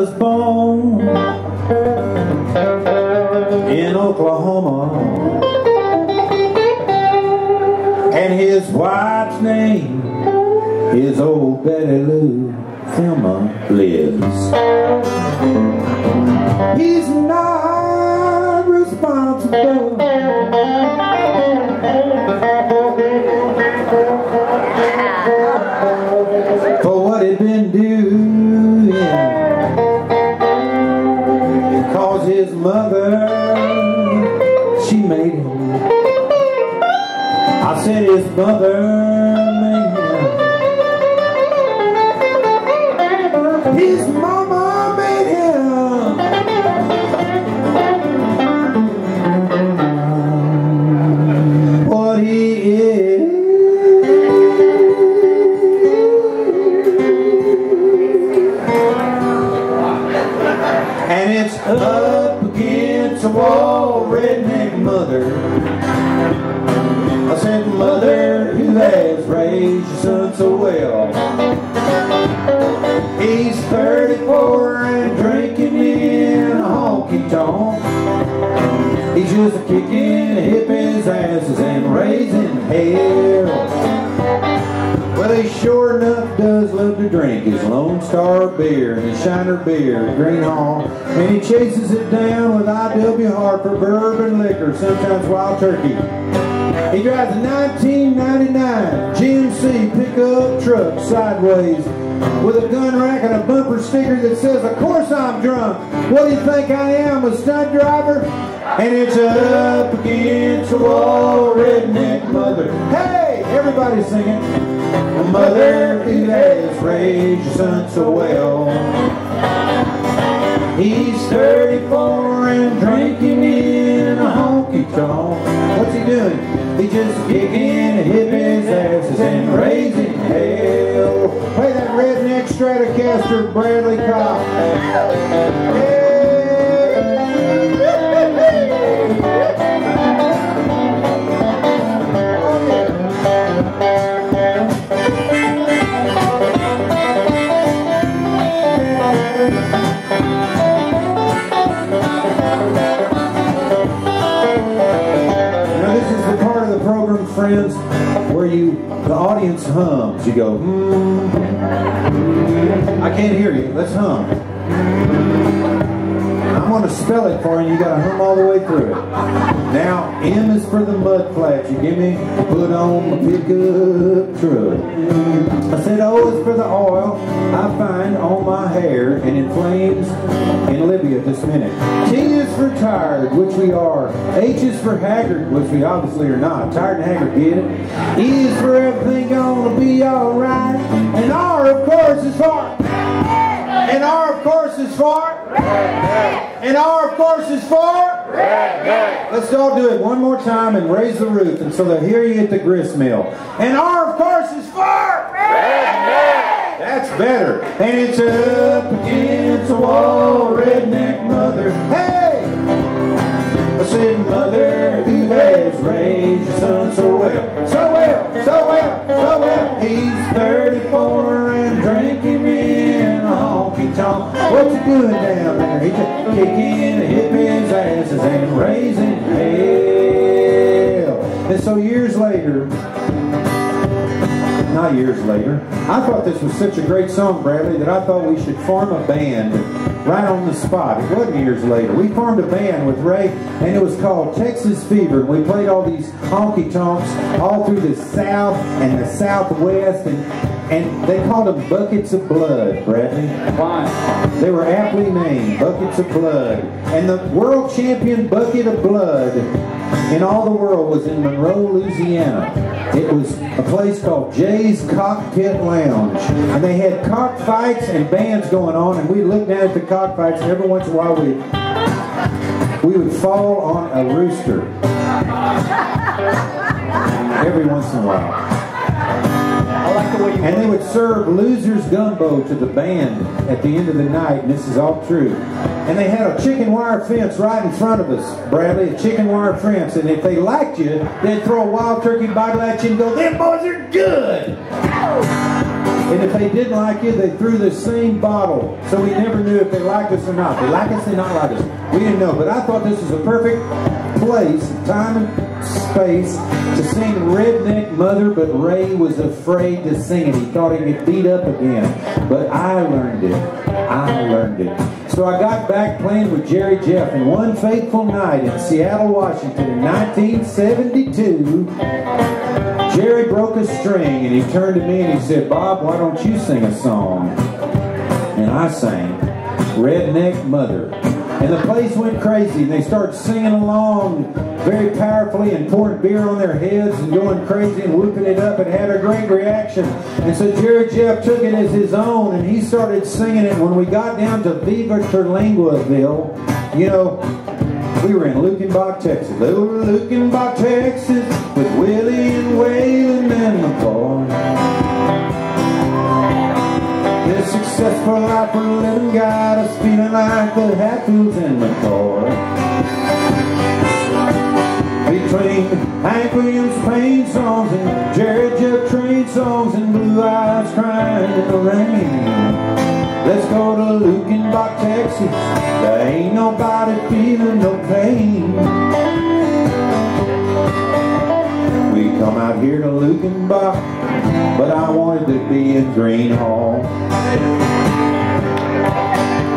was born in Oklahoma, and his wife's name is old Betty Lou Thelma Bliss. He's not responsible for what he'd been doing, because his mother, she made him. I said his mother made him. His mama made him. What he is. And it's up against the wall, redneck mother. I said, mother, who has raised your son so well. He's 34 and drinking in a honky-tonk. He's just kicking hippies' asses and raising hell. Well, he sure enough does love to drink his Lone Star beer and his Shiner beer at Green Hall, and he chases it down with I.W. Harper bourbon liquor, sometimes Wild Turkey. He drives a 1999 GMC pickup truck sideways with a gun rack and a bumper sticker that says, "Of course I'm drunk. What do you think I am, a stunt driver?" And it's up against the wall, redneck mother. Hey, everybody singing. A mother who has raised your son so well. He's 34 and drinking in a honky-tonk. What's he doing? He's just kicking hippies' asses and raising hell. Play that Redneck Stratocaster, Bradley Cobb. Yeah. Friends, where the audience hums. You go, I can't hear you. Let's hum. I'm going to spell it for you. You got to hum all the way through it. Now, M is for the mud flats. You give me, put on the pickup truck. I said O is for the oil I find on my hair and in flames in Libya this minute. T is for tired, which we are. H is for haggard, which we obviously are not. Tired and haggard, get it? E is for everything gonna be alright. And R, of course, is for. And R, of course, is for. And R, of course, is for. Let's all do it one more time and raise the roof, and so they'll hear you at the grist mill. And R, of course, is for. That's better. And it's up against the wall, redneck mother. Hey! I said, mother who has raised your son so well. So well, so well, so well. He's 34 and drinking in a honky-tonk. What's he doing down there? He's just kicking hippies' asses and raising hell. And so years later, not years later, I thought this was such a great song, Bradley, that I thought we should form a band right on the spot. It wasn't years later. We formed a band with Ray, and it was called Texas Fever. And we played all these honky-tonks all through the South and the Southwest, and they called them Buckets of Blood, Bradley. Why? They were aptly named, Buckets of Blood. And the world champion bucket of blood in all the world was in Monroe, Louisiana. It was a place called Jay's Cockpit Lounge. And they had cockfights and bands going on, and we'd look down at the cockfights, and every once in a while we would fall on a rooster. Every once in a while. And they would serve Loser's Gumbo to the band at the end of the night, and this is all true. And they had a chicken wire fence right in front of us, Bradley, a chicken wire fence. And if they liked you, they'd throw a wild turkey bottle at you and go, "Them boys are good." And if they didn't like you, they threw the same bottle. So we never knew if they liked us or not. They like us, they not like us. We didn't know. But I thought this was a perfect place, time and space to sing Redneck Mother, but Ray was afraid to sing it. He thought he'd get beat up again. But I learned it. I learned it. So I got back playing with Jerry Jeff, and one fateful night in Seattle, Washington in 1972, Jerry broke a string and he turned to me and he said, "Bob, why don't you sing a song?" And I sang Redneck Mother. And the place went crazy, and they started singing along very powerfully and pouring beer on their heads and going crazy and whooping it up, and had a great reaction. And so Jerry Jeff took it as his own, and he started singing it. When we got down to Viva Terlinguaville, you know, we were in Luckenbach, Texas. Little Luckenbach, Texas, with Willie and Waylon and the boy. This successful life we're living got us feeling like the Hatfields and McCoy. Between Hank Williams pain songs and Jerry Jeff train songs and Blue Eyes crying in the rain, let's go to Luckenbach, Texas. There ain't nobody feeling no pain. We come out here to Luckenbach, but I wanted to be in Green Hall.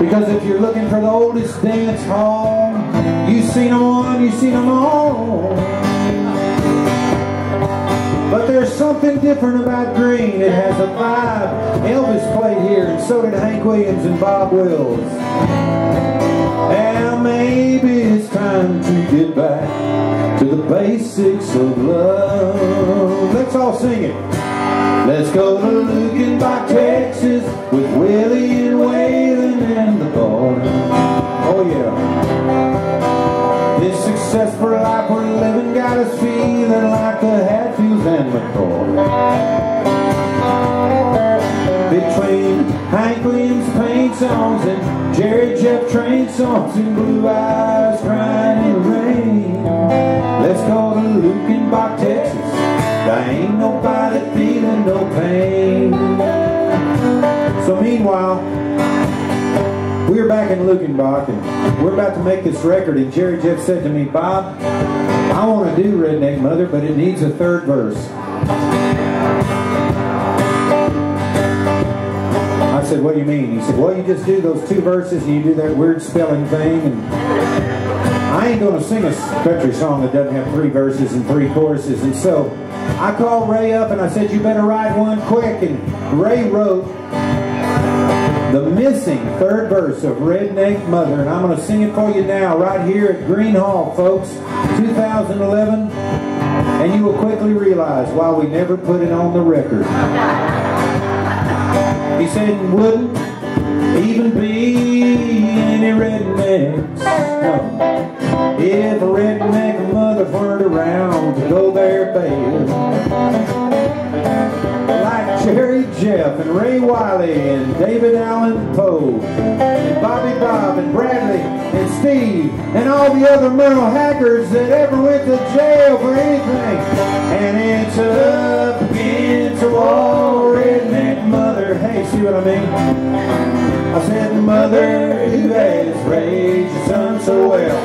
Because if you're looking for the oldest dance hall, you've seen them on, you've seen them all. But there's something different about Gruene. It has a vibe. Elvis played here, and so did Hank Williams and Bob Wills. And maybe it's time to get back to the basics of love. Let's all sing it. Let's go to Luckenbach, Texas, with Willie and Waylon and the boy. Oh yeah. This successful life we're living got us feeling like the Hatfields and McCoy. Between Hank Williams paint songs and Jerry Jeff train songs and Blue Eyes crying in the rain, let's go to Luckenbach, Texas. There ain't nobody feeling no pain. So meanwhile, we're back in Luckenbach, and we're about to make this record, and Jerry Jeff said to me, "Bob, I want to do Redneck Mother, but it needs a third verse." I said, "What do you mean?" He said, "Well, you just do those two verses and you do that weird spelling thing, and I ain't going to sing a country song that doesn't have 3 verses and 3 choruses." And so I called Ray up and I said, "You better write one quick." And Ray wrote the missing third verse of Redneck Mother, and I'm going to sing it for you now right here at Green Hall, folks, 2011, and you will quickly realize why we never put it on the record. He said it wouldn't even be any rednecks, no, if a redneck mother weren't around to go their bed. Like Jerry Jeff and Ray Wiley and David Allen Poe and Bobby Bob and Bradley and Steve and all the other Merle hackers that ever went to jail for anything. And it's up against the wall, Redneck Mother. Hey, see what I mean? I said, mother who has raised your son so well.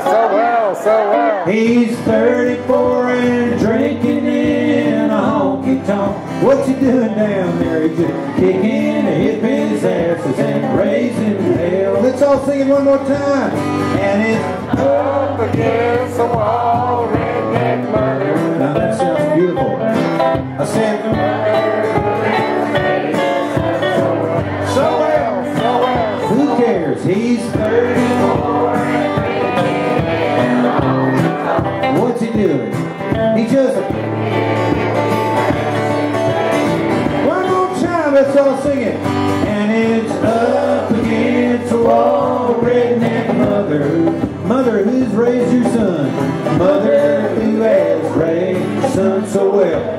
So well, so well. He's 34 and drinking in a honky-tonk. What's he doing down there? He's just kicking the hippies' asses and raising hell. Let's all sing it one more time. And it's up against the wall, Redneck Mother. Now that sounds beautiful. I said, so well, so well. Who cares? He's 34. What's he doing? He just... One more time, let's all sing it. And it's up against the wall, Redneck Mother. Mother who's raised your son. Mother who has raised your son so well.